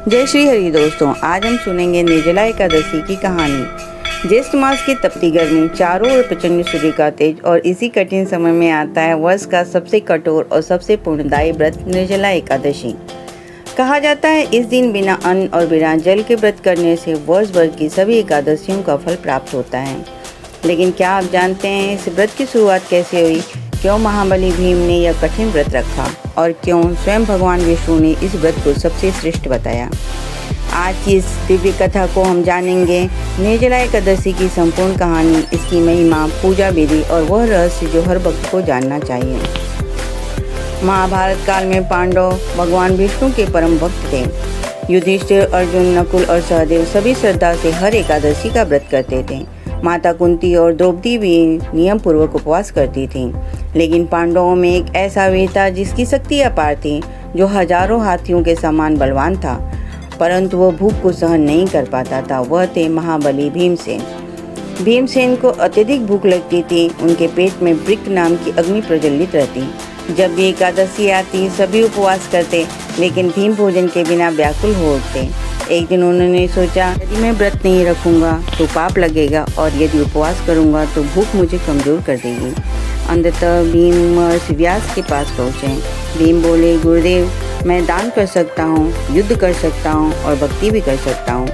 जय श्री हरि दोस्तों, आज हम सुनेंगे निर्जला एकादशी की कहानी। ज्येष्ठ मास की तपती गर्मी, चारों ओर प्रचंड सूर्य का तेज और इसी कठिन समय में आता है वर्ष का सबसे कठोर और सबसे पुण्यदायी व्रत निर्जला एकादशी। कहा जाता है इस दिन बिना अन्न और बिना जल के व्रत करने से वर्ष भर की सभी एकादशियों का फल प्राप्त होता है। लेकिन क्या आप जानते हैं इस व्रत की शुरुआत कैसे हुई? क्यों महाबली भीम ने यह कठिन व्रत रखा और क्यों स्वयं भगवान विष्णु ने इस व्रत को सबसे श्रेष्ठ बताया? आज की इस दिव्य कथा को हम जानेंगे। निर्जला एकादशी की संपूर्ण कहानी, इसकी महिमा, पूजा विधि और वह रहस्य जो हर भक्त को जानना चाहिए। महाभारत काल में पांडव भगवान विष्णु के परम भक्त थे। युधिष्ठिर, अर्जुन, नकुल और सहदेव सभी श्रद्धा से हर एकादशी का व्रत करते थे। माता कुंती और द्रौपदी भी नियम पूर्वक उपवास करती थीं। लेकिन पांडवों में एक ऐसा वीर था जिसकी शक्ति अपार थी, जो हजारों हाथियों के समान बलवान था, परंतु वह भूख को सहन नहीं कर पाता था। वह थे महाबली भीमसेन। भीमसेन को अत्यधिक भूख लगती थी। उनके पेट में वृक्क नाम की अग्नि प्रज्वलित रहती। जब भी एकादशी आती सभी उपवास करते, लेकिन भीम भोजन के बिना व्याकुल हो उठते। एक दिन उन्होंने सोचा, यदि मैं व्रत नहीं रखूंगा तो पाप लगेगा और यदि उपवास करूंगा तो भूख मुझे कमजोर कर देगी। अंततः भीम महर्षि व्यास के पास पहुँचे। भीम बोले, गुरुदेव, मैं दान कर सकता हूँ, युद्ध कर सकता हूँ और भक्ति भी कर सकता हूँ,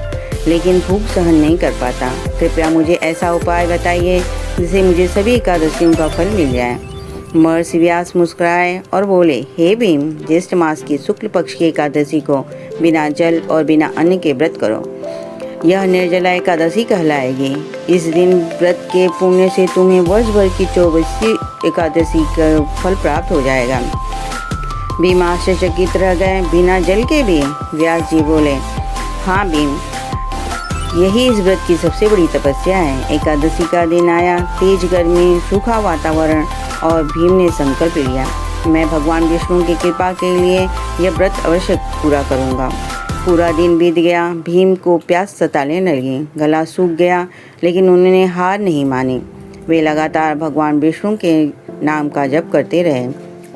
लेकिन भूख सहन नहीं कर पाता। कृपया मुझे ऐसा उपाय बताइए जिससे मुझे सभी एकादशियों का फल मिल जाए। महर्षि व्यास मुस्कुराए और बोले, हे भीम, ज्येष्ठ मास की शुक्ल पक्ष की एकादशी को बिना जल और बिना अन्न के व्रत करो। यह निर्जला एकादशी कहलाएगी। इस दिन व्रत के पुण्य से तुम्हें वर्ष भर की 24वीं एकादशी का फल प्राप्त हो जाएगा। भीम आश्चर्यचकित रह गए। बिना जल के भी? व्यास जी बोले, हाँ भीम, यही इस व्रत की सबसे बड़ी तपस्या है। एकादशी का दिन आया, तेज गर्मी, सूखा वातावरण और भीम ने संकल्प लिया, मैं भगवान विष्णु की कृपा के लिए यह व्रत अवश्य पूरा करूंगा। पूरा दिन बीत गया। भीम को प्यास सताने लगी, गला सूख गया, लेकिन उन्होंने हार नहीं मानी। वे लगातार भगवान विष्णु के नाम का जप करते रहे।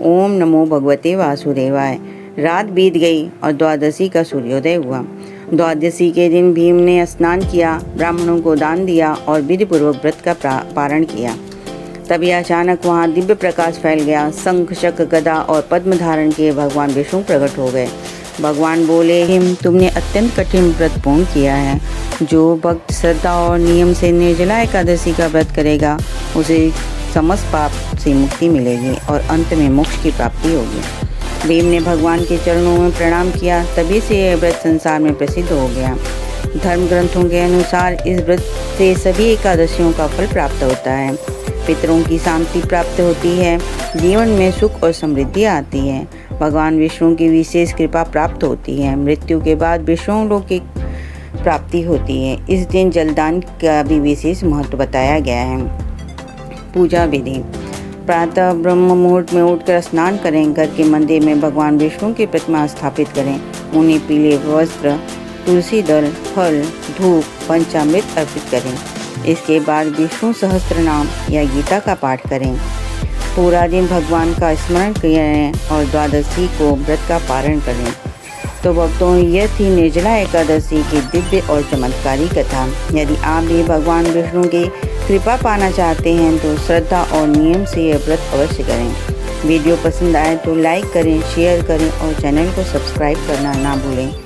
ओम नमो भगवते वासुदेवाय। रात बीत गई और द्वादशी का सूर्योदय हुआ। द्वादशी के दिन भीम ने स्नान किया, ब्राह्मणों को दान दिया और विधि पूर्वक व्रत का पारण किया। तभी अचानक वहाँ दिव्य प्रकाश फैल गया। शंख, चक्र, गदा और पद्म धारण किए भगवान विष्णु प्रकट हो गए। भगवान बोले, हिम, तुमने अत्यंत कठिन व्रत पूर्ण किया है। जो भक्त श्रद्धा और नियम से निर्जला एकादशी का व्रत करेगा उसे समस्त पाप से मुक्ति मिलेगी और अंत में मोक्ष की प्राप्ति होगी। भीम ने भगवान के चरणों में प्रणाम किया। तभी से यह व्रत संसार में प्रसिद्ध हो गया। धर्म ग्रंथों के अनुसार इस व्रत से सभी एकादशियों का फल प्राप्त होता है। पितरों की शांति प्राप्त होती है, जीवन में सुख और समृद्धि आती है, भगवान विष्णु की विशेष कृपा प्राप्त होती है, मृत्यु के बाद विष्णु लोक की प्राप्ति होती है। इस दिन जलदान का भी विशेष महत्व बताया गया है। पूजा विधि। प्रातः ब्रह्म मुहूर्त में उठकर स्नान करें। घर के मंदिर में भगवान विष्णु की प्रतिमा स्थापित करें। उन्हें पीले वस्त्र, तुलसी दल, फल, धूप, पंचामृत अर्पित करें। इसके बाद विष्णु सहस्त्र नाम या गीता का पाठ करें। पूरा दिन भगवान का स्मरण करें और द्वादशी को व्रत का पारण करें। तो भक्तों, यह थी निर्जला एकादशी की दिव्य और चमत्कारी कथा। यदि आप भी भगवान विष्णु की कृपा पाना चाहते हैं तो श्रद्धा और नियम से यह व्रत अवश्य करें। वीडियो पसंद आए तो लाइक करें, शेयर करें और चैनल को सब्सक्राइब करना ना भूलें।